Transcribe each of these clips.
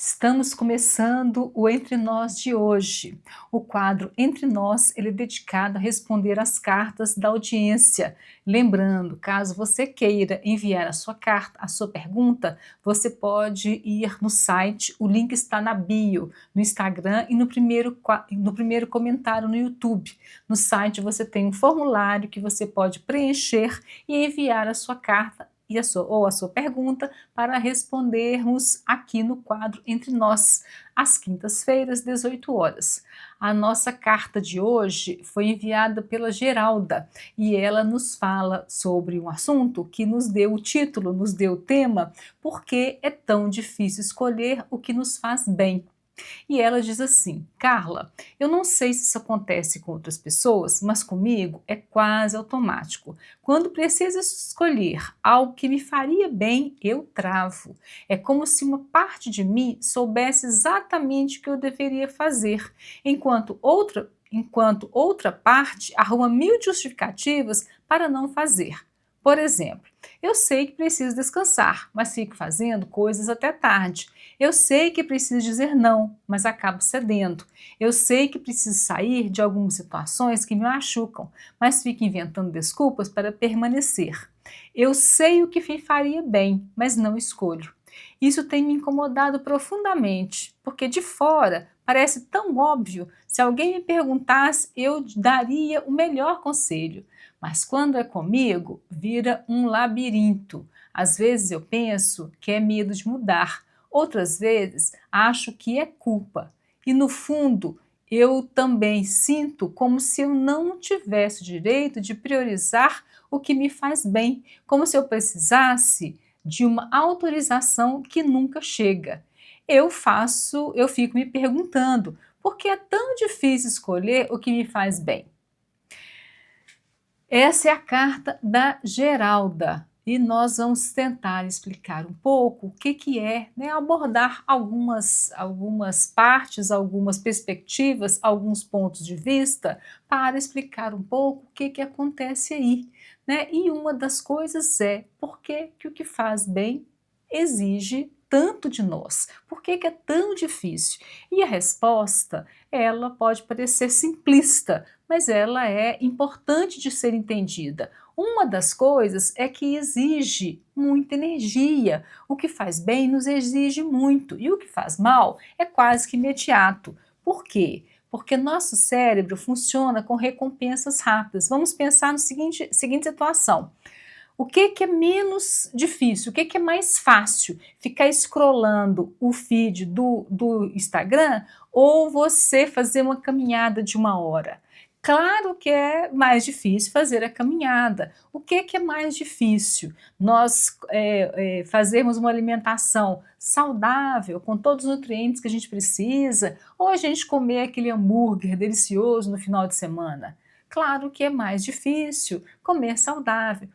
Estamos começando o Entre Nós de hoje. O quadro Entre Nós, ele é dedicado a responder às cartas da audiência. Lembrando, caso você queira enviar a sua carta, a sua pergunta, você pode ir no site, o link está na bio, no Instagram e no primeiro comentário no YouTube. No site você tem um formulário que você pode preencher e enviar a sua carta e a sua pergunta para respondermos aqui no quadro Entre Nós, às quintas-feiras, 18 horas. A nossa carta de hoje foi enviada pela Geralda e ela nos fala sobre um assunto que nos deu o título, nos deu o tema, Por que é tão difícil escolher o que nos faz bem? E ela diz assim: Carla, eu não sei se isso acontece com outras pessoas, mas comigo é quase automático. Quando preciso escolher algo que me faria bem, eu travo. É como se uma parte de mim soubesse exatamente o que eu deveria fazer, enquanto outra parte arruma mil justificativas para não fazer. Por exemplo, eu sei que preciso descansar, mas fico fazendo coisas até tarde. Eu sei que preciso dizer não, mas acabo cedendo. Eu sei que preciso sair de algumas situações que me machucam, mas fico inventando desculpas para permanecer. Eu sei o que me faria bem, mas não escolho. Isso tem me incomodado profundamente, porque de fora parece tão óbvio. Se alguém me perguntasse, eu daria o melhor conselho. Mas quando é comigo, vira um labirinto. Às vezes eu penso que é medo de mudar, outras vezes acho que é culpa. E no fundo, eu também sinto como se eu não tivesse o direito de priorizar o que me faz bem, como se eu precisasse de uma autorização que nunca chega. Eu fico me perguntando, por que é tão difícil escolher o que me faz bem? Essa é a carta da Geralda e nós vamos tentar explicar um pouco o que é, né, abordar algumas partes, algumas perspectivas, alguns pontos de vista para explicar um pouco o que acontece aí, né? E uma das coisas é por que o que faz bem exige tanto de nós? Por que é tão difícil? E a resposta, ela pode parecer simplista, mas ela é importante de ser entendida. Uma das coisas é que exige muita energia. O que faz bem nos exige muito e o que faz mal é quase que imediato. Por quê? Porque nosso cérebro funciona com recompensas rápidas. Vamos pensar na seguinte situação. O que é menos difícil? O que é mais fácil? Ficar scrollando o feed do Instagram ou você fazer uma caminhada de 1 hora? Claro que é mais difícil fazer a caminhada. O que é mais difícil? Nós fazermos uma alimentação saudável, com todos os nutrientes que a gente precisa, ou a gente comer aquele hambúrguer delicioso no final de semana? Claro que é mais difícil comer saudável.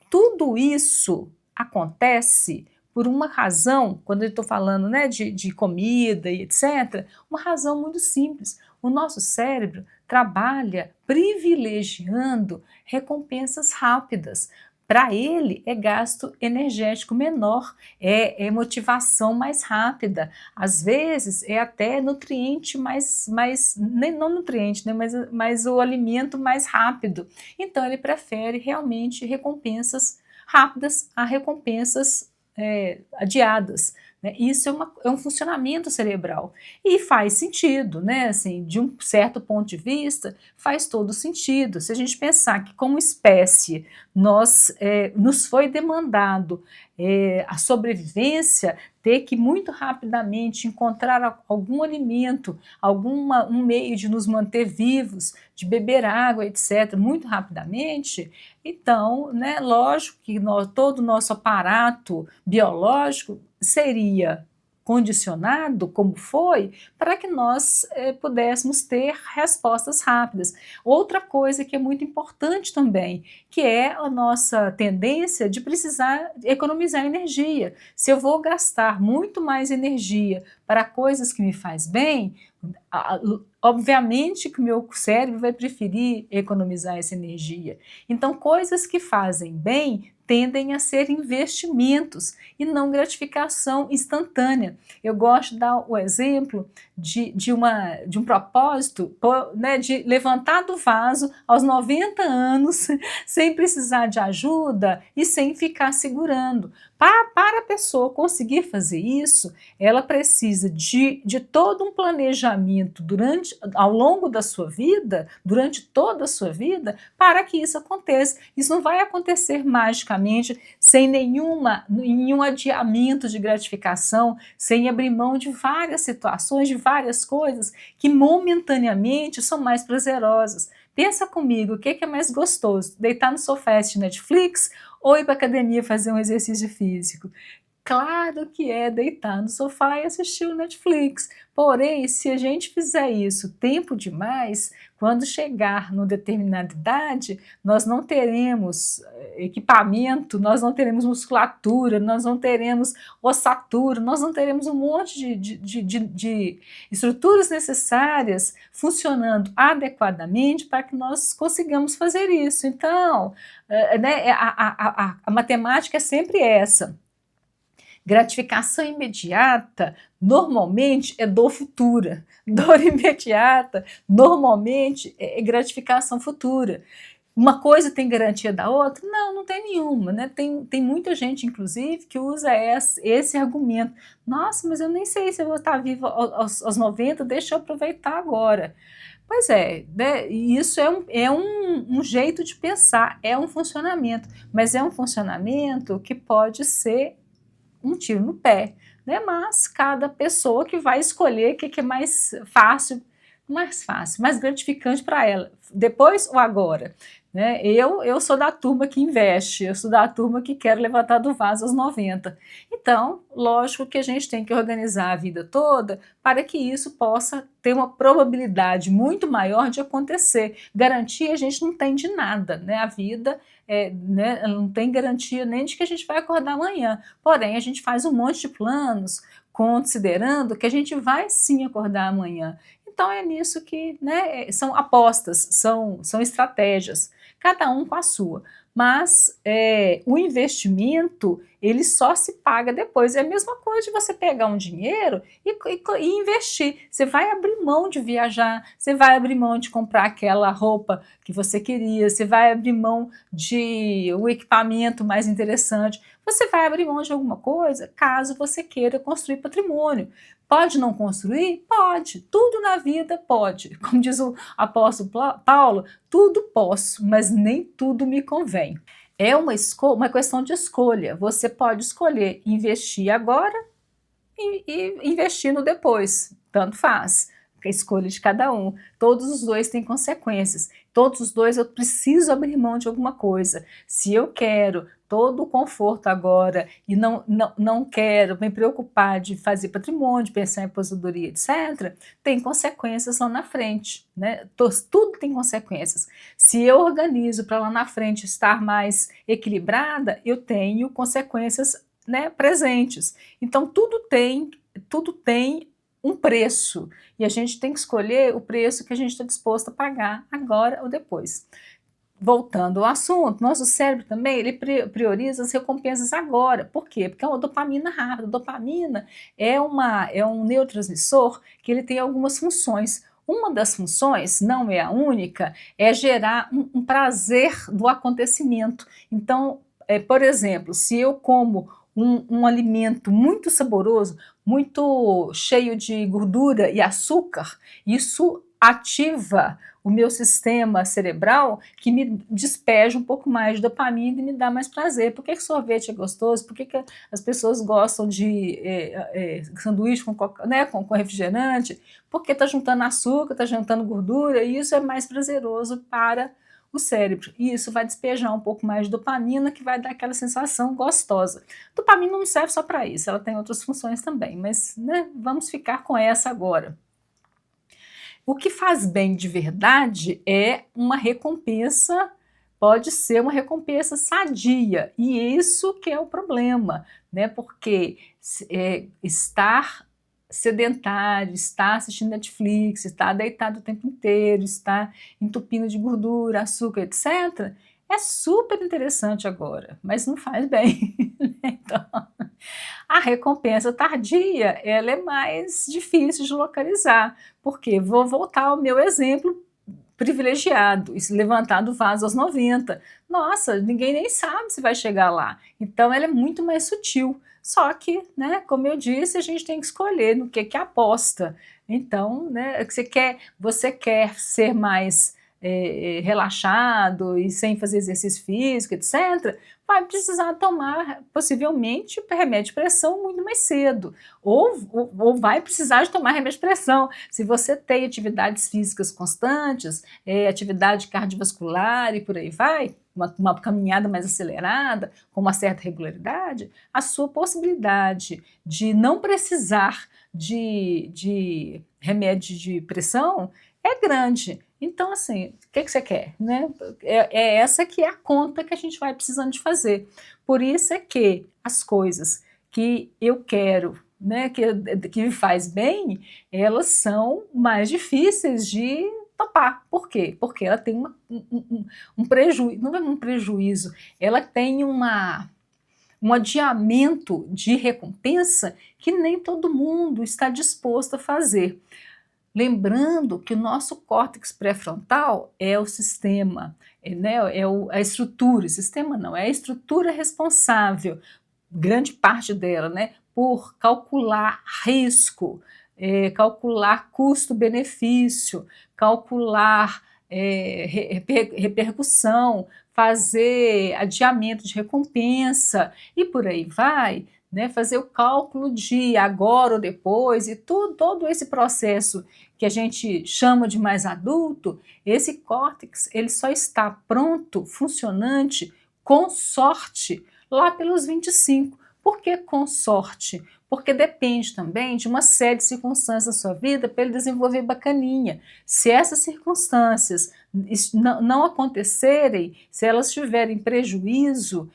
Tudo isso acontece por uma razão, quando eu estou falando, né, de comida e etc., uma razão muito simples. O nosso cérebro trabalha privilegiando recompensas rápidas. Para ele é gasto energético menor, é motivação mais rápida. Às vezes é até nutriente não nutriente, né, mas o alimento mais rápido. Então ele prefere realmente recompensas rápidas a recompensas adiadas. Né? Isso é um funcionamento cerebral e faz sentido, né? Assim, de um certo ponto de vista, faz todo sentido. Se a gente pensar que, como espécie, nos foi demandado a sobrevivência, ter que muito rapidamente encontrar algum alimento, um meio de nos manter vivos, de beber água, etc., muito rapidamente, então, né, lógico que todo o nosso aparato biológico seria condicionado, como foi, para que nós pudéssemos ter respostas rápidas. Outra coisa que é muito importante também, que é a nossa tendência de precisar economizar energia. Se eu vou gastar muito mais energia para coisas que me faz bem, obviamente que o meu cérebro vai preferir economizar essa energia. Então, coisas que fazem bem tendem a ser investimentos e não gratificação instantânea. Eu gosto de dar o exemplo de um propósito, né, de levantar do vaso aos 90 anos, sem precisar de ajuda e sem ficar segurando. Para a pessoa conseguir fazer isso, ela precisa de todo um planejamento ao longo da sua vida, durante toda a sua vida, para que isso aconteça. Isso não vai acontecer magicamente, sem nenhum adiamento de gratificação, sem abrir mão de várias situações, de várias coisas que momentaneamente são mais prazerosas. Pensa comigo, o que é mais gostoso? Deitar no sofá e assistir Netflix ou ir para a academia fazer um exercício físico? Claro que é deitar no sofá e assistir o Netflix. Porém, se a gente fizer isso tempo demais, quando chegar numa determinada idade, nós não teremos equipamento, nós não teremos musculatura, nós não teremos ossatura, nós não teremos um monte de estruturas necessárias funcionando adequadamente para que nós consigamos fazer isso. Então, né, a matemática é sempre essa. Gratificação imediata, normalmente, é dor futura. Dor imediata, normalmente, é gratificação futura. Uma coisa tem garantia da outra? Não, não tem nenhuma, né? Tem muita gente, inclusive, que usa esse argumento. Nossa, mas eu nem sei se eu vou estar viva aos 90, deixa eu aproveitar agora. Pois é, né? Isso é um jeito de pensar, é um funcionamento, mas é um funcionamento que pode ser um tiro no pé, né? Mas cada pessoa que vai escolher o que é mais fácil, mais gratificante para ela, depois ou agora. Né? Eu sou da turma que investe, eu sou da turma que quer levantar do vaso aos 90. Então, lógico que a gente tem que organizar a vida toda para que isso possa ter uma probabilidade muito maior de acontecer. Garantia a gente não tem de nada, né? A vida né, não tem garantia nem de que a gente vai acordar amanhã. Porém, a gente faz um monte de planos, considerando que a gente vai sim acordar amanhã. Então é nisso que, né, são apostas, são estratégias, cada um com a sua. Mas o investimento, ele só se paga depois. É a mesma coisa de você pegar um dinheiro e investir. Você vai abrir mão de viajar, você vai abrir mão de comprar aquela roupa que você queria, você vai abrir mão de um equipamento mais interessante, você vai abrir mão de alguma coisa caso você queira construir patrimônio. Pode não construir? Pode. Tudo na vida pode. Como diz o apóstolo Paulo, tudo posso, mas nem tudo me convém. É uma questão de escolha. Você pode escolher investir agora e investir no depois. Tanto faz. A escolha de cada um. Todos os dois têm consequências. Todos os dois eu preciso abrir mão de alguma coisa. Se eu quero todo o conforto agora e não quero me preocupar de fazer patrimônio, de pensar em aposentadoria, etc., tem consequências lá na frente. Né? Tudo tem consequências. Se eu organizo para lá na frente estar mais equilibrada, eu tenho consequências, né, presentes. Então tudo tem um preço e a gente tem que escolher o preço que a gente está disposto a pagar agora ou depois. Voltando ao assunto, nosso cérebro também ele prioriza as recompensas agora. Por quê? Porque é uma dopamina rápida. A dopamina é um neurotransmissor que ele tem algumas funções. Uma das funções, não é a única, é gerar um prazer do acontecimento. Então, por exemplo, se eu como um alimento muito saboroso, muito cheio de gordura e açúcar, isso ativa o meu sistema cerebral que me despeja um pouco mais de dopamina e me dá mais prazer. Por que sorvete é gostoso? Por que as pessoas gostam de sanduíche com refrigerante? Porque está juntando açúcar, está juntando gordura e isso é mais prazeroso para o cérebro. E isso vai despejar um pouco mais de dopamina, que vai dar aquela sensação gostosa. Dopamina não serve só para isso, ela tem outras funções também, mas né, vamos ficar com essa agora. O que faz bem de verdade é uma recompensa, pode ser uma recompensa sadia, e isso que é o problema, né? Porque estar sedentário, estar assistindo Netflix, estar deitado o tempo inteiro, estar entupindo de gordura, açúcar, etc., é super interessante agora, mas não faz bem. Então, a recompensa tardia, ela é mais difícil de localizar, porque vou voltar ao meu exemplo privilegiado, e se levantar do vaso aos 90. Nossa, ninguém nem sabe se vai chegar lá. Então ela é muito mais sutil. Só que, né, como eu disse, a gente tem que escolher no que aposta. Então, né, você quer ser mais relaxado e sem fazer exercício físico, etc., vai precisar tomar, possivelmente, remédio de pressão muito mais cedo. Ou vai precisar de tomar remédio de pressão. Se você tem atividades físicas constantes, atividade cardiovascular e por aí vai, uma caminhada mais acelerada, com uma certa regularidade, a sua possibilidade de não precisar de remédio de pressão é grande. Então, assim, o que você quer? Né? Essa que é a conta que a gente vai precisando de fazer. Por isso é que as coisas que eu quero, né, que me faz bem, elas são mais difíceis de topar. Por quê? Porque ela tem um prejuízo, não é um prejuízo, ela tem um adiamento de recompensa que nem todo mundo está disposto a fazer. Lembrando que o nosso córtex pré-frontal é o sistema, né, a estrutura, sistema não, é a estrutura responsável, grande parte dela, né, por calcular risco, calcular custo-benefício, calcular repercussão, fazer adiamento de recompensa e por aí vai, né, fazer o cálculo de agora ou depois e todo esse processo que a gente chama de mais adulto, esse córtex ele só está pronto, funcionante, com sorte, lá pelos 25. Por que com sorte? Porque depende também de uma série de circunstâncias da sua vida para ele desenvolver bacaninha. Se essas circunstâncias não acontecerem, se elas tiverem prejuízo,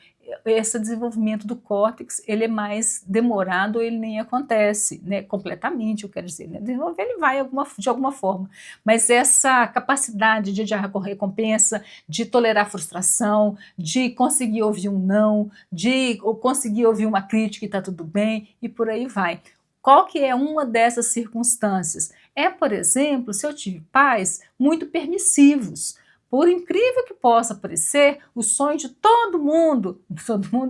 esse desenvolvimento do córtex ele é mais demorado ou ele nem acontece, né, completamente, eu quero dizer, né, desenvolver ele vai de alguma forma, mas essa capacidade de adiar a recompensa, de tolerar a frustração, de conseguir ouvir um não, de conseguir ouvir uma crítica e está tudo bem, e por aí vai. Qual que é uma dessas circunstâncias? É, por exemplo, se eu tive pais muito permissivos. Por incrível que possa parecer, o sonho de todo mundo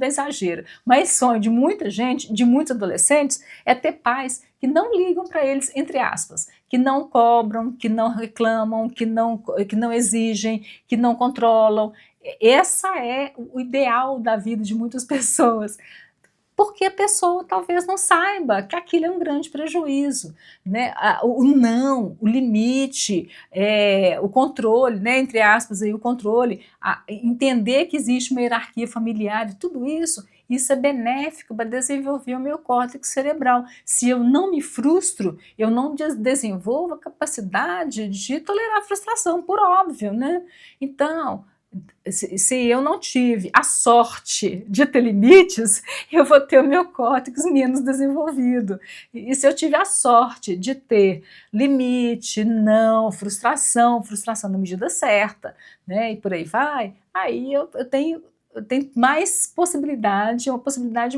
é exagero, mas sonho de muita gente, de muitos adolescentes, é ter pais que não ligam para eles, entre aspas, que não cobram, que não reclamam, que não exigem, que não controlam. Essa é o ideal da vida de muitas pessoas, porque a pessoa talvez não saiba que aquilo é um grande prejuízo, né? O não, o limite, o controle, né? Entre aspas, aí, o controle, entender que existe uma hierarquia familiar e tudo isso, isso é benéfico para desenvolver o meu córtex cerebral. Se eu não me frustro, eu não desenvolvo a capacidade de tolerar a frustração, por óbvio, né? Então, se eu não tive a sorte de ter limites, eu vou ter o meu córtex menos desenvolvido. E se eu tive a sorte de ter limite, não, frustração na medida certa, né, e por aí vai, aí eu tenho mais possibilidade, uma possibilidade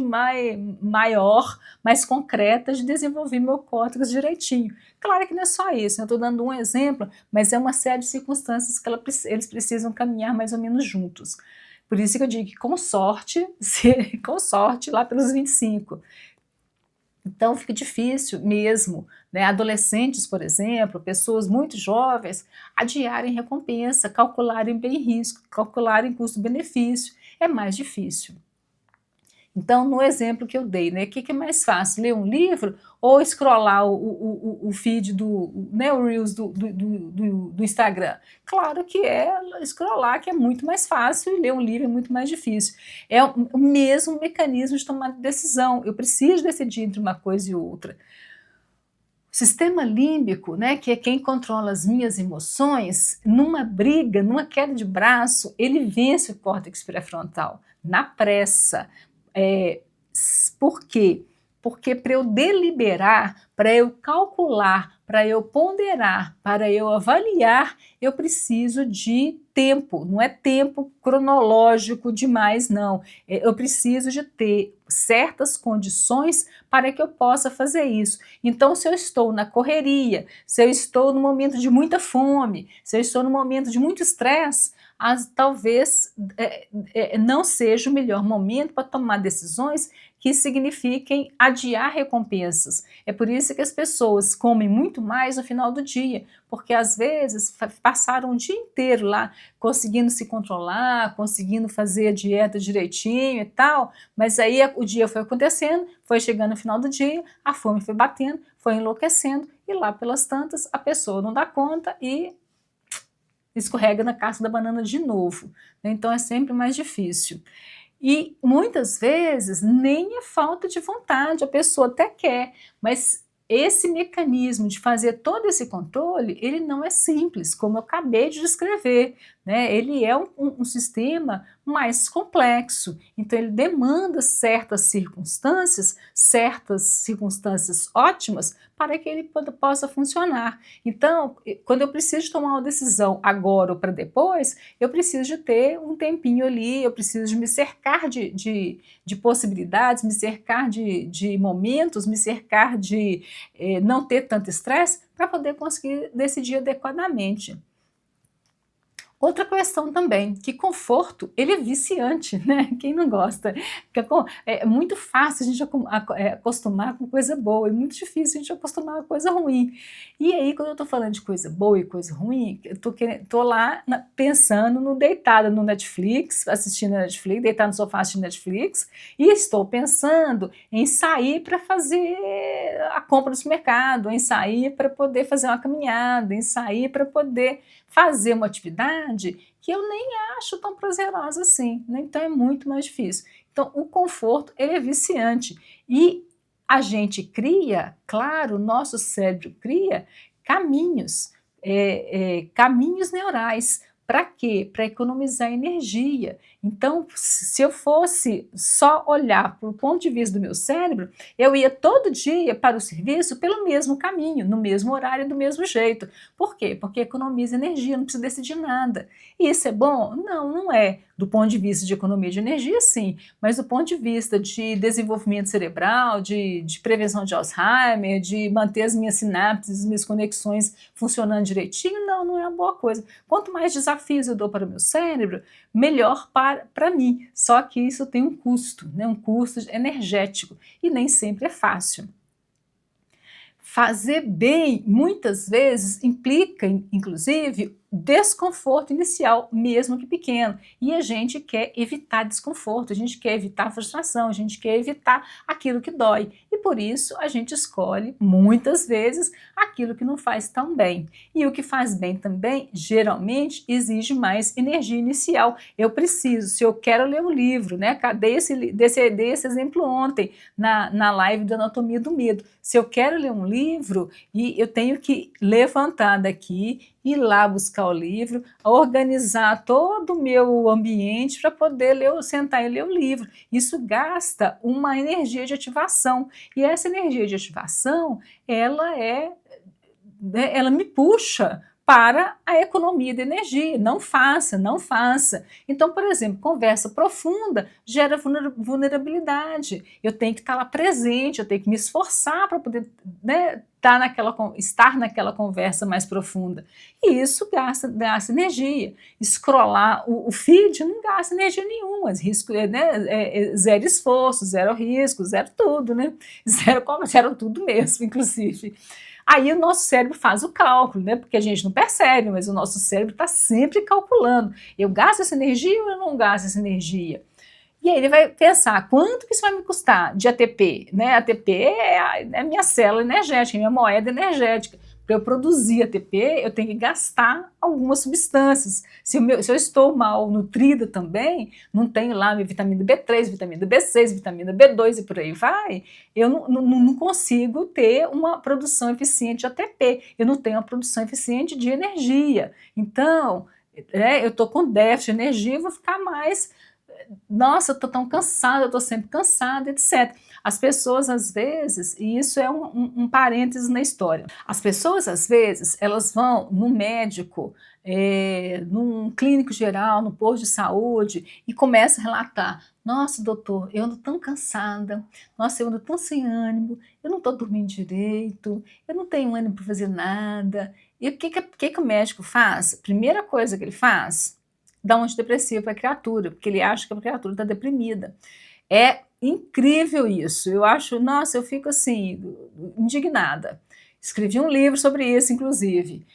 maior, mais concreta de desenvolver meu córtex direitinho. Claro que não é só isso, eu estou dando um exemplo, mas é uma série de circunstâncias que eles precisam caminhar mais ou menos juntos. Por isso que eu digo que com sorte, com sorte, lá pelos 25. Então fica difícil mesmo, né? Adolescentes, por exemplo, pessoas muito jovens, adiarem recompensa, calcularem bem risco, calcularem custo-benefício, é mais difícil. Então, no exemplo que eu dei, né, o que é mais fácil, ler um livro ou scrollar o feed né, o Reels do Instagram? Claro que é scrollar, que é muito mais fácil, e ler um livro é muito mais difícil. É o mesmo mecanismo de tomar decisão, eu preciso decidir entre uma coisa e outra. O sistema límbico, né, que é quem controla as minhas emoções, numa briga, numa queda de braço, ele vence o córtex pré-frontal, na pressa. É, por quê? Porque para eu deliberar, para eu calcular, para eu ponderar, para eu avaliar, eu preciso de tempo, não é tempo cronológico demais, não. Eu preciso de ter certas condições para que eu possa fazer isso. Então, se eu estou na correria, se eu estou no momento de muita fome, se eu estou no momento de muito estresse, talvez não seja o melhor momento para tomar decisões que signifiquem adiar recompensas. É por isso que as pessoas comem muito mais no final do dia, porque às vezes passaram o dia inteiro lá conseguindo se controlar, conseguindo fazer a dieta direitinho e tal, mas aí o dia foi acontecendo, foi chegando no final do dia, a fome foi batendo, foi enlouquecendo, e lá pelas tantas a pessoa não dá conta e escorrega na casca da banana de novo. Então é sempre mais difícil. E muitas vezes nem é falta de vontade, a pessoa até quer, mas esse mecanismo de fazer todo esse controle, ele não é simples, como eu acabei de descrever, né? Ele é um sistema mais complexo, então ele demanda certas circunstâncias ótimas para que ele possa funcionar. Então, quando eu preciso tomar uma decisão agora ou para depois, eu preciso de ter um tempinho ali, eu preciso de me cercar de possibilidades, me cercar de momentos, me cercar de não ter tanto estresse para poder conseguir decidir adequadamente. Outra questão também, que conforto, ele é viciante, né? Quem não gosta? É muito fácil a gente acostumar com coisa boa, é muito difícil a gente acostumar com coisa ruim. E aí, quando eu estou falando de coisa boa e coisa ruim, eu tô lá pensando no deitada no Netflix, assistindo Netflix, deitar no sofá assistindo Netflix, e estou pensando em sair para fazer a compra do supermercado, em sair para poder fazer uma caminhada, em sair para poder fazer uma atividade que eu nem acho tão prazerosa assim, né? Então é muito mais difícil. Então o conforto, ele é viciante e a gente cria, claro, o nosso cérebro cria caminhos, caminhos neurais. Para quê? Para economizar energia. Então, se eu fosse só olhar para o ponto de vista do meu cérebro, eu ia todo dia para o serviço pelo mesmo caminho, no mesmo horário, do mesmo jeito. Por quê? Porque economiza energia, não precisa decidir nada. E isso é bom? Não, não é. Do ponto de vista de economia de energia, sim, mas do ponto de vista de desenvolvimento cerebral, de prevenção de Alzheimer, de manter as minhas sinapses, as minhas conexões funcionando direitinho, não, não é uma boa coisa. Quanto mais desafios eu dou para o meu cérebro, melhor para mim. Só que isso tem um custo, né? Um custo energético, e nem sempre é fácil. Fazer bem, muitas vezes, implica, inclusive, desconforto inicial, mesmo que pequeno. E a gente quer evitar desconforto, a gente quer evitar frustração, a gente quer evitar aquilo que dói. E por isso a gente escolhe, muitas vezes, aquilo que não faz tão bem. E o que faz bem também, geralmente, exige mais energia inicial. Eu preciso, se eu quero ler um livro, né? Dei esse exemplo ontem, na live da Anatomia do Medo. Se eu quero ler um livro, e eu tenho que levantar daqui, ir lá buscar o livro, organizar todo o meu ambiente para poder sentar e ler o livro. Isso gasta uma energia de ativação. E essa energia de ativação, ela me puxa para a economia de energia. Não faça, não faça. Então, por exemplo, conversa profunda gera vulnerabilidade. Eu tenho que estar lá presente, eu tenho que me esforçar para poder, né, estar naquela conversa mais profunda. E isso gasta energia. Scrollar o feed não gasta energia nenhuma. Zero esforço, zero risco, zero tudo, né? Zero tudo mesmo, inclusive. Aí o nosso cérebro faz o cálculo, né? Porque a gente não percebe, mas o nosso cérebro está sempre calculando. Eu gasto essa energia ou eu não gasto essa energia? E aí ele vai pensar, quanto que isso vai me custar de ATP? Né? ATP é a minha célula energética, a minha moeda energética. Para eu produzir ATP, eu tenho que gastar algumas substâncias. Se eu estou mal nutrida também, não tenho lá minha vitamina B3, vitamina B6, vitamina B2 e por aí vai, eu não consigo ter uma produção eficiente de ATP, eu não tenho uma produção eficiente de energia. Então, eu estou com déficit de energia, eu vou ficar mais nossa, eu tô tão cansada, eu tô sempre cansada, etc. As pessoas, às vezes, e isso é um parênteses na história, as pessoas, às vezes, elas vão no médico, num clínico geral, no posto de saúde, e começam a relatar: nossa, doutor, eu ando tão cansada, nossa, eu ando tão sem ânimo, eu não estou dormindo direito, eu não tenho ânimo para fazer nada. E o que o médico faz? Primeira coisa que ele faz, dá um antidepressivo para a criatura, porque ele acha que a criatura está deprimida. É incrível isso. Eu acho, nossa, eu fico assim, indignada. Escrevi um livro sobre isso, inclusive.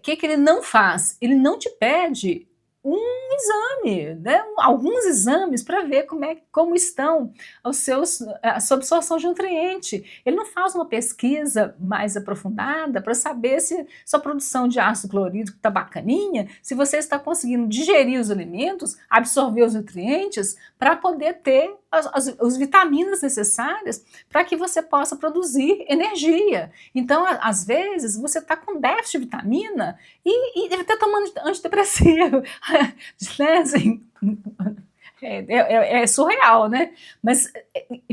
Que ele não faz? Ele não te pede um exame, né? Alguns exames para ver como estão a sua absorção de nutriente. Ele não faz uma pesquisa mais aprofundada para saber se sua produção de ácido clorídrico está bacaninha, se você está conseguindo digerir os alimentos, absorver os nutrientes, para poder ter as vitaminas necessárias para que você possa produzir energia. Então, às vezes, você está com déficit de vitamina e deve estar tomando antidepressivo. Né? Assim, é surreal, né? Mas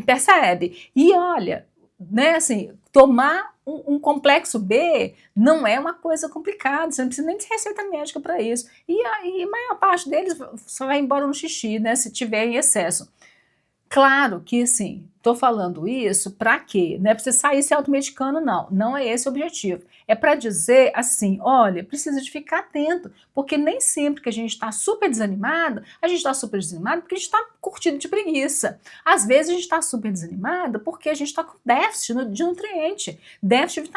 percebe? E olha, né, assim, tomar um complexo B não é uma coisa complicada, você não precisa nem de receita médica para isso. E a maior parte deles só vai embora no xixi, né, se tiver em excesso. Claro que, assim, estou falando isso para quê? Não é para você sair se automedicando, não. Não é esse o objetivo. É para dizer assim, olha, precisa de ficar atento, porque nem sempre que a gente está super desanimado, a gente está super desanimado porque a gente está curtindo de preguiça. Às vezes a gente está super desanimado porque a gente está com déficit de nutriente, déficit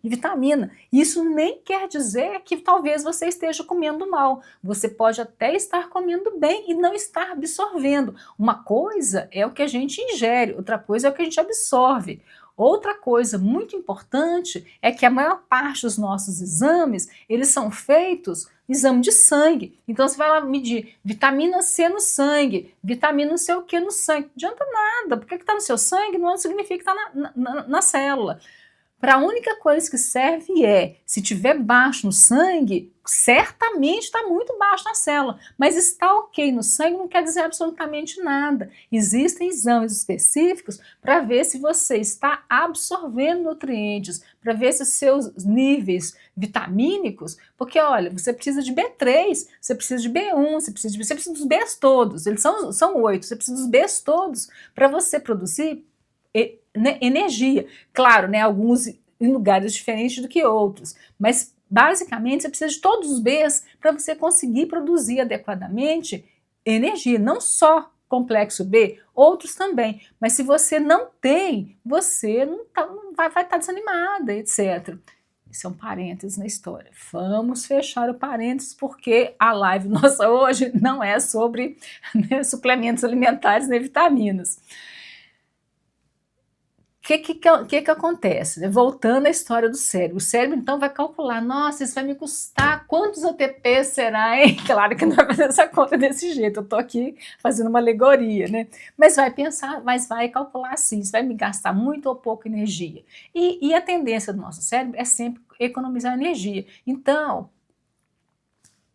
de vitamina. Isso nem quer dizer que talvez você esteja comendo mal. Você pode até estar comendo bem e não estar absorvendo. Uma coisa é o que a gente ingere, outra coisa é o que a gente absorve. Outra coisa muito importante é que a maior parte dos nossos exames, eles são feitos exame de sangue. Então você vai lá medir vitamina C no sangue, vitamina não sei o que no sangue. Não adianta nada, porque está no seu sangue não significa que está na célula. Para a única coisa que serve se tiver baixo no sangue, certamente está muito baixo na célula, mas está ok no sangue não quer dizer absolutamente nada. Existem exames específicos para ver se você está absorvendo nutrientes, para ver se os seus níveis vitamínicos, porque olha, você precisa de B3, você precisa de B1, você precisa dos Bs todos, eles são 8, você precisa dos Bs todos para você produzir energia. Claro, né, alguns em lugares diferentes do que outros, mas basicamente você precisa de todos os Bs para você conseguir produzir adequadamente energia, não só complexo B, outros também, mas se você não tem, você não vai estar desanimada, etc. Isso é um parênteses na história. Vamos fechar o parênteses porque a live nossa hoje não é sobre, né, suplementos alimentares nem vitaminas. O que acontece? Né? Voltando à história do cérebro. O cérebro, então, vai calcular, nossa, isso vai me custar quantos ATP será, hein? Claro que não vai fazer essa conta desse jeito, eu estou aqui fazendo uma alegoria, né? Mas vai pensar, mas vai calcular assim, isso vai me gastar muito ou pouca energia. E a tendência do nosso cérebro é sempre economizar energia. Então,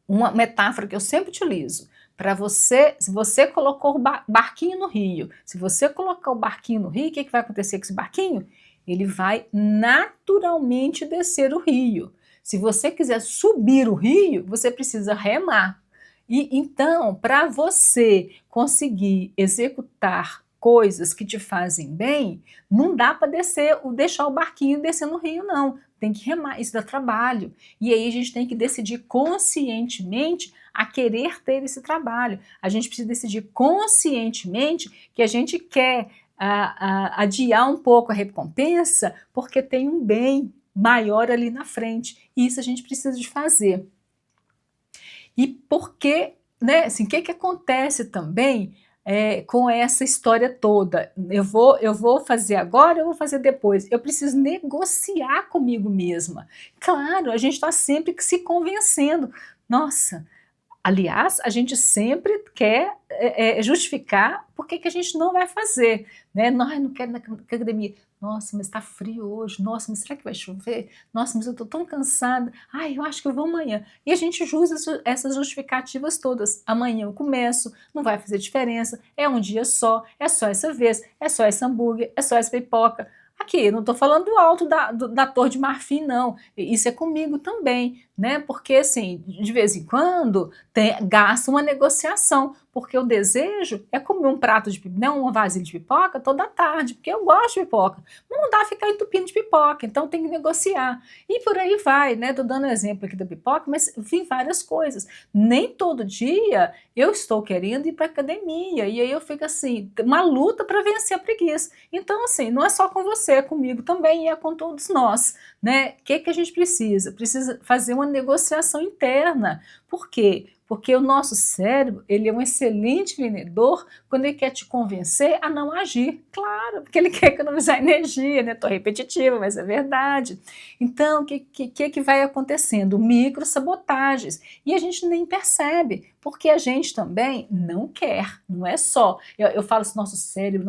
uma metáfora que eu sempre utilizo, para você, se você colocou o barquinho no rio, se você colocar o barquinho no rio, o que vai acontecer com esse barquinho? Ele vai naturalmente descer o rio. Se você quiser subir o rio, você precisa remar. E então, para você conseguir executar coisas que te fazem bem, não dá para deixar o barquinho descer no rio, não. Tem que remar, isso dá trabalho. E aí a gente tem que decidir conscientemente a querer ter esse trabalho. A gente precisa decidir conscientemente que a gente quer adiar um pouco a recompensa porque tem um bem maior ali na frente. E isso a gente precisa de fazer. E porque, né, assim, o que acontece também com essa história toda? Eu vou fazer agora, eu vou fazer depois. Eu preciso negociar comigo mesma. Claro, a gente está sempre se convencendo. Nossa, aliás, a gente sempre quer justificar por que a gente não vai fazer. Né? Não quero ir na academia. Nossa, mas está frio hoje. Nossa, mas será que vai chover? Nossa, mas eu estou tão cansada. Ai, eu acho que eu vou amanhã. E a gente usa essas justificativas todas. Amanhã eu começo, não vai fazer diferença, é um dia só, é só essa vez, é só esse hambúrguer, é só essa pipoca. Aqui, não estou falando do alto da Torre de Marfim, não. Isso é comigo também, né? Porque, assim, de vez em quando, gasta uma negociação, porque o desejo é comer um prato de pipoca, não uma vasilha de pipoca toda tarde, porque eu gosto de pipoca. Não dá ficar entupindo de pipoca, então tem que negociar. E por aí vai, né? Estou dando exemplo aqui da pipoca, mas vi várias coisas. Nem todo dia eu estou querendo ir para academia, e aí eu fico assim, uma luta para vencer a preguiça. Então, assim, não é só com você, é comigo também e é com todos nós, né? O que a gente precisa? Precisa fazer uma negociação interna. Por quê? Porque o nosso cérebro, ele é um excelente vendedor quando ele quer te convencer a não agir. Claro, porque ele quer economizar energia, né? Estou repetitiva, mas é verdade. Então, o que vai acontecendo? Microsabotagens. E a gente nem percebe, porque a gente também não quer, não é só. Eu falo assim, nosso cérebro,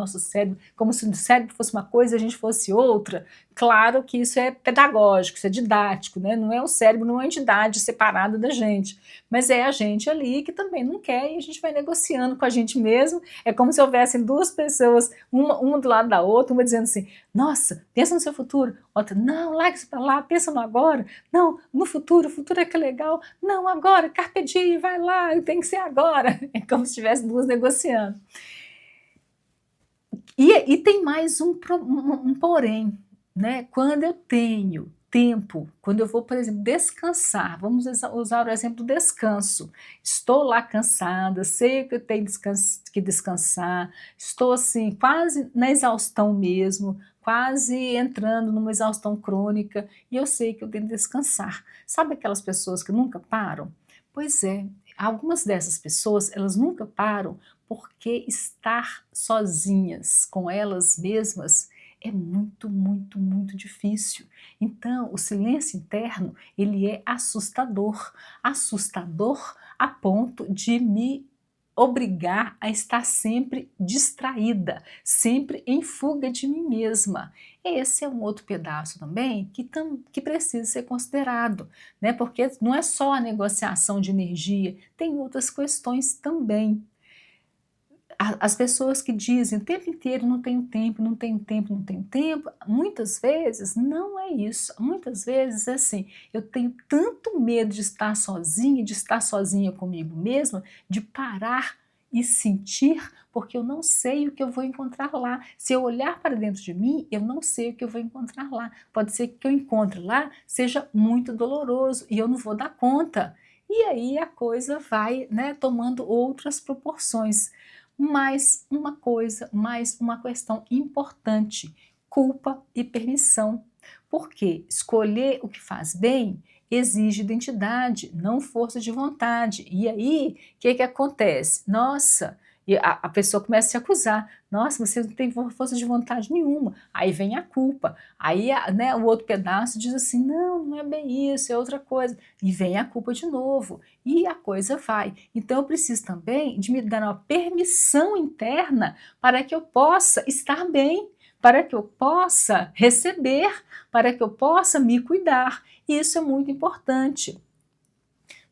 como se o cérebro fosse uma coisa e a gente fosse outra. Claro que isso é pedagógico, isso é didático, né? Não é o cérebro, não é uma entidade separada da gente, mas é a gente ali que também não quer e a gente vai negociando com a gente mesmo. É como se houvessem duas pessoas, uma do lado da outra, uma dizendo assim, nossa, pensa no seu futuro, outra, não, larga isso para lá, pensa no agora, não, no futuro, o futuro é que é legal, não, agora, carpe diem, vai lá, tem que ser agora. É como se tivesse duas negociando. E tem mais um porém, né? Quando eu tenho tempo, quando eu vou, por exemplo, descansar, vamos usar o exemplo do descanso. Estou lá cansada, sei que eu tenho que descansar, estou assim, quase na exaustão mesmo, quase entrando numa exaustão crônica, e eu sei que eu tenho que descansar. Sabe aquelas pessoas que nunca param? Pois é, algumas dessas pessoas, elas nunca param porque estar sozinhas com elas mesmas é muito, muito, muito difícil. Então, o silêncio interno, ele é assustador, assustador a ponto de me obrigar a estar sempre distraída, sempre em fuga de mim mesma. Esse é um outro pedaço também que precisa ser considerado, né? Porque não é só a negociação de energia, tem outras questões também. As pessoas que dizem o tempo inteiro não tenho tempo, não tenho tempo, não tenho tempo, muitas vezes não é isso. Muitas vezes é assim, eu tenho tanto medo de estar sozinha, de estar sozinha comigo mesma, de parar e sentir, porque eu não sei o que eu vou encontrar lá. Se eu olhar para dentro de mim, eu não sei o que eu vou encontrar lá. Pode ser que o que eu encontre lá seja muito doloroso e eu não vou dar conta. E aí a coisa vai, né, tomando outras proporções. Mais uma questão importante: culpa e permissão. Porque escolher o que faz bem exige identidade, não força de vontade. E aí, o que acontece? Nossa, e a pessoa começa a se acusar. Nossa, você não tem força de vontade nenhuma. Aí vem a culpa. Aí, né, o outro pedaço diz assim, não, não é bem isso, é outra coisa. E vem a culpa de novo. E a coisa vai. Então eu preciso também de me dar uma permissão interna para que eu possa estar bem, para que eu possa receber, para que eu possa me cuidar. E isso é muito importante.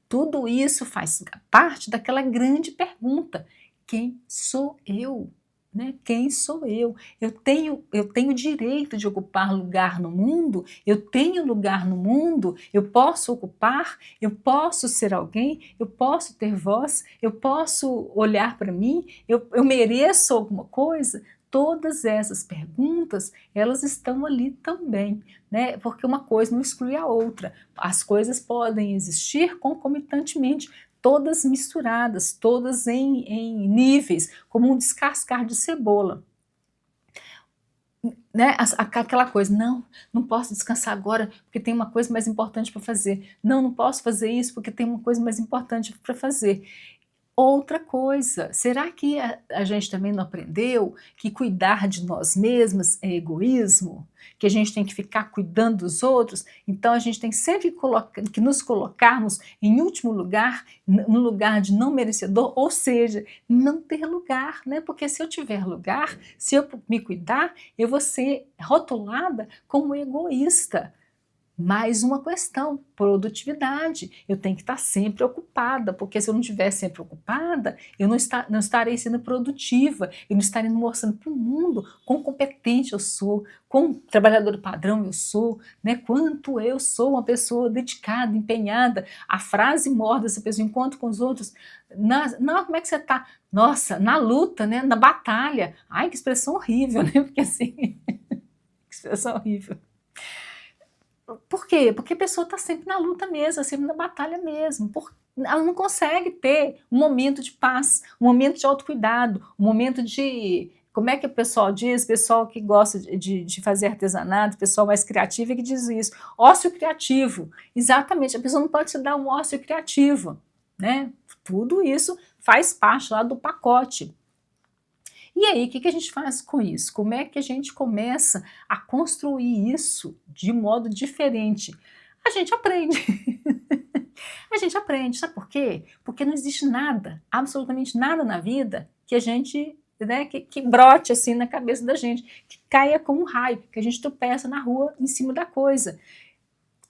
Tudo isso faz parte daquela grande pergunta: quem sou eu? Né? Quem sou eu? Eu tenho direito de ocupar lugar no mundo, eu tenho lugar no mundo, eu posso ocupar, eu posso ser alguém, eu posso ter voz, eu posso olhar para mim, eu mereço alguma coisa? Todas essas perguntas, elas estão ali também, né? Porque uma coisa não exclui a outra. As coisas podem existir concomitantemente, todas misturadas, todas em níveis, como um descascar de cebola. Né? Aquela coisa, não, não posso descansar agora porque tem uma coisa mais importante para fazer. Não, não posso fazer isso porque tem uma coisa mais importante para fazer. Outra coisa, será que a gente também não aprendeu que cuidar de nós mesmas é egoísmo? Que a gente tem que ficar cuidando dos outros? Então a gente tem sempre que nos colocarmos em último lugar, no lugar de não merecedor, ou seja, não ter lugar, né? Porque se eu tiver lugar, se eu me cuidar, eu vou ser rotulada como egoísta. Mais uma questão, produtividade. Eu tenho que estar sempre ocupada, porque se eu não estiver sempre ocupada, eu não estarei sendo produtiva, eu não estarei mostrando para o mundo quão competente eu sou, quão trabalhador padrão eu sou, né? Quanto eu sou uma pessoa dedicada, empenhada. A frase morda essa pessoa, enquanto com os outros, não, como é que você está? Nossa, na luta, né? Na batalha. Ai, que expressão horrível, né? Porque assim, que expressão horrível. Por quê? Porque a pessoa está sempre na luta mesmo, sempre na batalha mesmo. Ela não consegue ter um momento de paz, um momento de autocuidado, um momento de. Como é que o pessoal diz? Pessoal que gosta de fazer artesanato, pessoal mais criativo é que diz isso. Ócio criativo. Exatamente, a pessoa não pode se dar um ócio criativo, né? Tudo isso faz parte lá do pacote. E aí, o que a gente faz com isso? Como é que a gente começa a construir isso de modo diferente? A gente aprende. A gente aprende, sabe por quê? Porque não existe nada, absolutamente nada na vida que a gente, né, que brote assim na cabeça da gente, que caia como um raio, que a gente tropeça na rua em cima da coisa.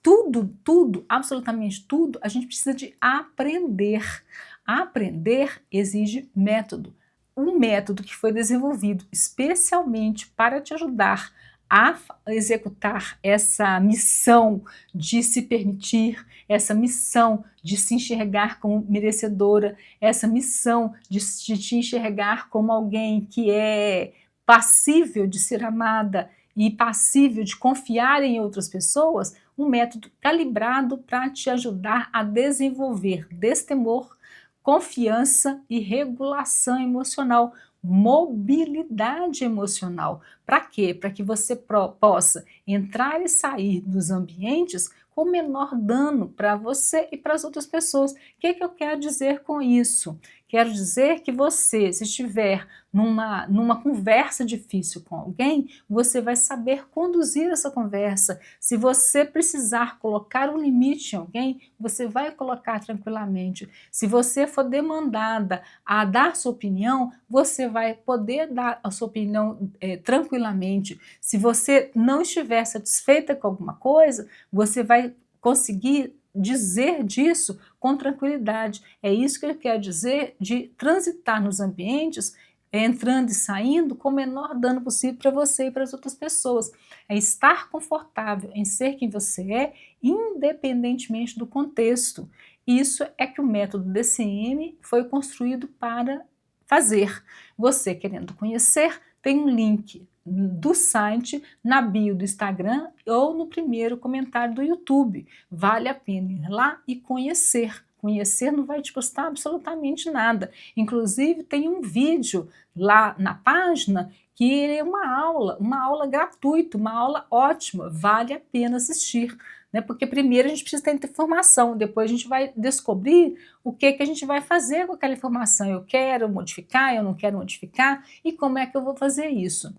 Tudo, absolutamente tudo, a gente precisa de aprender. Aprender exige método. Um método que foi desenvolvido especialmente para te ajudar a executar essa missão de se permitir, essa missão de se enxergar como merecedora, essa missão de te enxergar como alguém que é passível de ser amada e passível de confiar em outras pessoas, um método calibrado para te ajudar a desenvolver destemor, confiança e regulação emocional, mobilidade emocional. Para quê? Para que você possa entrar e sair dos ambientes com menor dano para você e para as outras pessoas. O que eu quero dizer com isso? Quero dizer que você, se estiver numa conversa difícil com alguém, você vai saber conduzir essa conversa. Se você precisar colocar um limite em alguém, você vai colocar tranquilamente. Se você for demandada a dar sua opinião, você vai poder dar a sua opinião tranquilamente. Se você não estiver satisfeita com alguma coisa, você vai conseguir dizer disso com tranquilidade. É isso que eu quero dizer de transitar nos ambientes, entrando e saindo com o menor dano possível para você e para as outras pessoas. É estar confortável em ser quem você é, independentemente do contexto. Isso é que o método DCM foi construído para fazer. Você querendo conhecer, tem um link do site na bio do Instagram ou no primeiro comentário do YouTube. Vale a pena ir lá e conhecer. Conhecer não vai te custar absolutamente nada. Inclusive, tem um vídeo lá na página que é uma aula gratuita, uma aula ótima, vale a pena assistir. Né? Porque primeiro a gente precisa ter informação, depois a gente vai descobrir o que a gente vai fazer com aquela informação. Eu quero modificar, eu não quero modificar, e como é que eu vou fazer isso?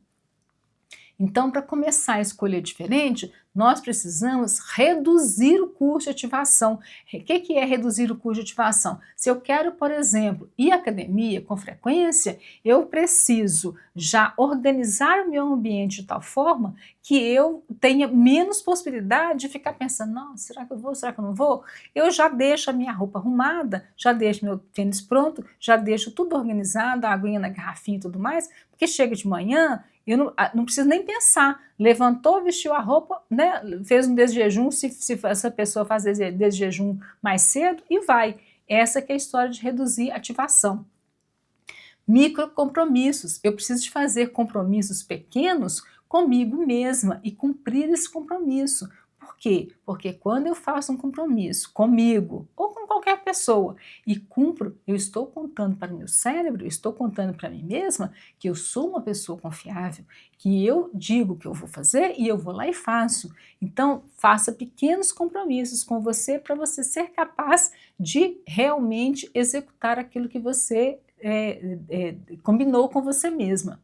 Então, para começar a escolher diferente, nós precisamos reduzir o custo de ativação. O que é reduzir o custo de ativação? Se eu quero, por exemplo, ir à academia com frequência, eu preciso já organizar o meu ambiente de tal forma que eu tenha menos possibilidade de ficar pensando, não, será que eu vou, será que eu não vou? Eu já deixo a minha roupa arrumada, já deixo meu tênis pronto, já deixo tudo organizado, a aguinha na garrafinha e tudo mais, porque chega de manhã, eu não preciso nem pensar. Levantou, vestiu a roupa, né, fez um desjejum, se essa pessoa faz desjejum mais cedo, e vai. Essa que é a história de reduzir a ativação. Microcompromissos. Eu preciso de fazer compromissos pequenos comigo mesma e cumprir esse compromisso. Por quê? Porque quando eu faço um compromisso comigo ou com qualquer pessoa e cumpro, eu estou contando para o meu cérebro, eu estou contando para mim mesma que eu sou uma pessoa confiável, que eu digo que eu vou fazer e eu vou lá e faço. Então, faça pequenos compromissos com você para você ser capaz de realmente executar aquilo que você combinou com você mesma.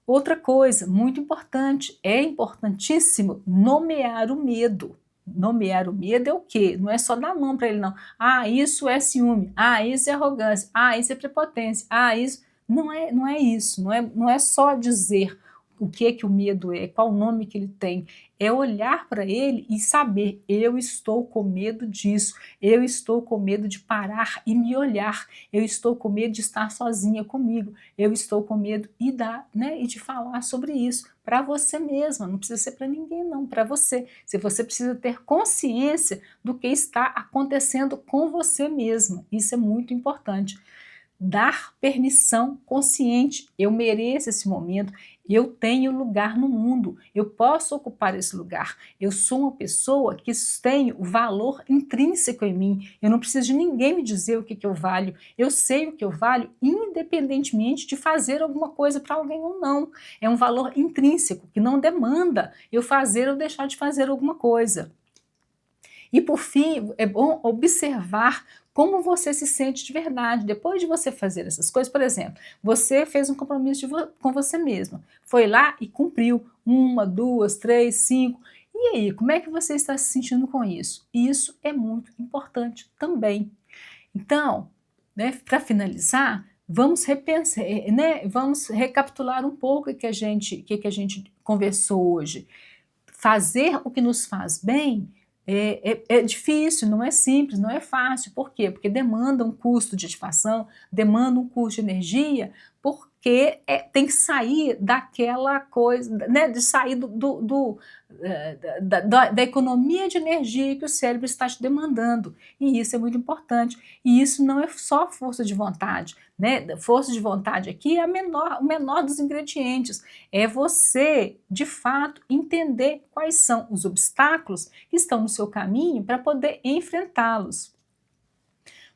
Outra coisa muito importante, é importantíssimo nomear o medo. Nomear o medo é o quê? Não é só dar mão para ele, não. Ah, isso é ciúme. Ah, isso é arrogância. Ah, isso é prepotência. Ah, isso. Não é isso. Não é só dizer o que o medo é, qual o nome que ele tem. É olhar para ele e saber, eu estou com medo disso. Eu estou com medo de parar e me olhar. Eu estou com medo de estar sozinha comigo. Eu estou com medo e de falar sobre isso para você mesma, não precisa ser para ninguém não, para você. Se você precisa ter consciência do que está acontecendo com você mesma, isso é muito importante. Dar permissão consciente, eu mereço esse momento, eu tenho lugar no mundo, eu posso ocupar esse lugar, eu sou uma pessoa que tem o valor intrínseco em mim, eu não preciso de ninguém me dizer o que eu valho, eu sei o que eu valho independentemente de fazer alguma coisa para alguém ou não, é um valor intrínseco que não demanda eu fazer ou deixar de fazer alguma coisa. E por fim, é bom observar como você se sente de verdade. Depois de você fazer essas coisas, por exemplo, você fez um compromisso com você mesma, foi lá e cumpriu 1, 2, 3, 5. E aí, como é que você está se sentindo com isso? Isso é muito importante também. Então, né, para finalizar, vamos repensar, né, vamos recapitular um pouco o que a gente conversou hoje. Fazer o que nos faz bem é difícil, não é simples, não é fácil. Por quê? Porque demanda um custo de ativação, demanda um custo de energia, porque tem que sair daquela coisa, né, de sair da economia de energia que o cérebro está te demandando. E isso é muito importante. E isso não é só força de vontade, né? Força de vontade aqui é o menor dos ingredientes. É você, de fato, entender quais são os obstáculos que estão no seu caminho para poder enfrentá-los.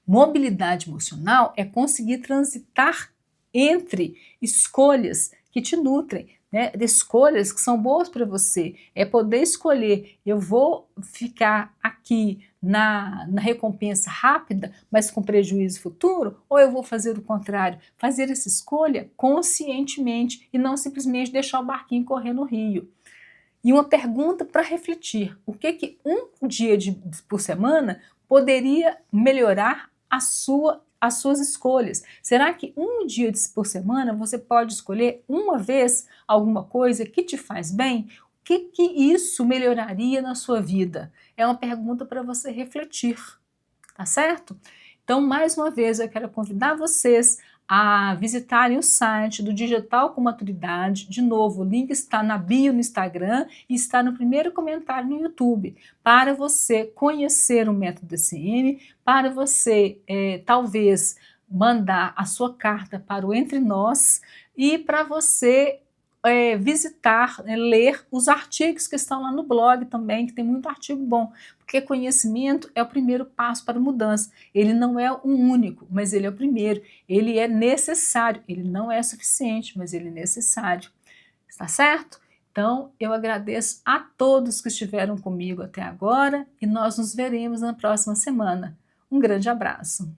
Mobilidade emocional é conseguir transitar entre escolhas que te nutrem, né? Escolhas que são boas para você. É poder escolher, eu vou ficar aqui na recompensa rápida, mas com prejuízo futuro, ou eu vou fazer o contrário, fazer essa escolha conscientemente e não simplesmente deixar o barquinho correr no rio. E uma pergunta para refletir: o que um dia por semana poderia melhorar as suas escolhas? Será que um dia por semana você pode escolher uma vez alguma coisa que te faz bem? O que isso melhoraria na sua vida? É uma pergunta para você refletir, tá certo? Então, mais uma vez, eu quero convidar vocês a visitarem o site do Digital com Maturidade. De novo, o link está na bio no Instagram e está no primeiro comentário no YouTube, para você conhecer o método DCM, para você talvez mandar a sua carta para o Entre Nós e para você visitar, ler os artigos que estão lá no blog também, que tem muito artigo bom, porque conhecimento é o primeiro passo para a mudança. Ele não é o único, mas ele é o primeiro. Ele é necessário, ele não é suficiente, mas ele é necessário. Está certo? Então, eu agradeço a todos que estiveram comigo até agora e nós nos veremos na próxima semana. Um grande abraço.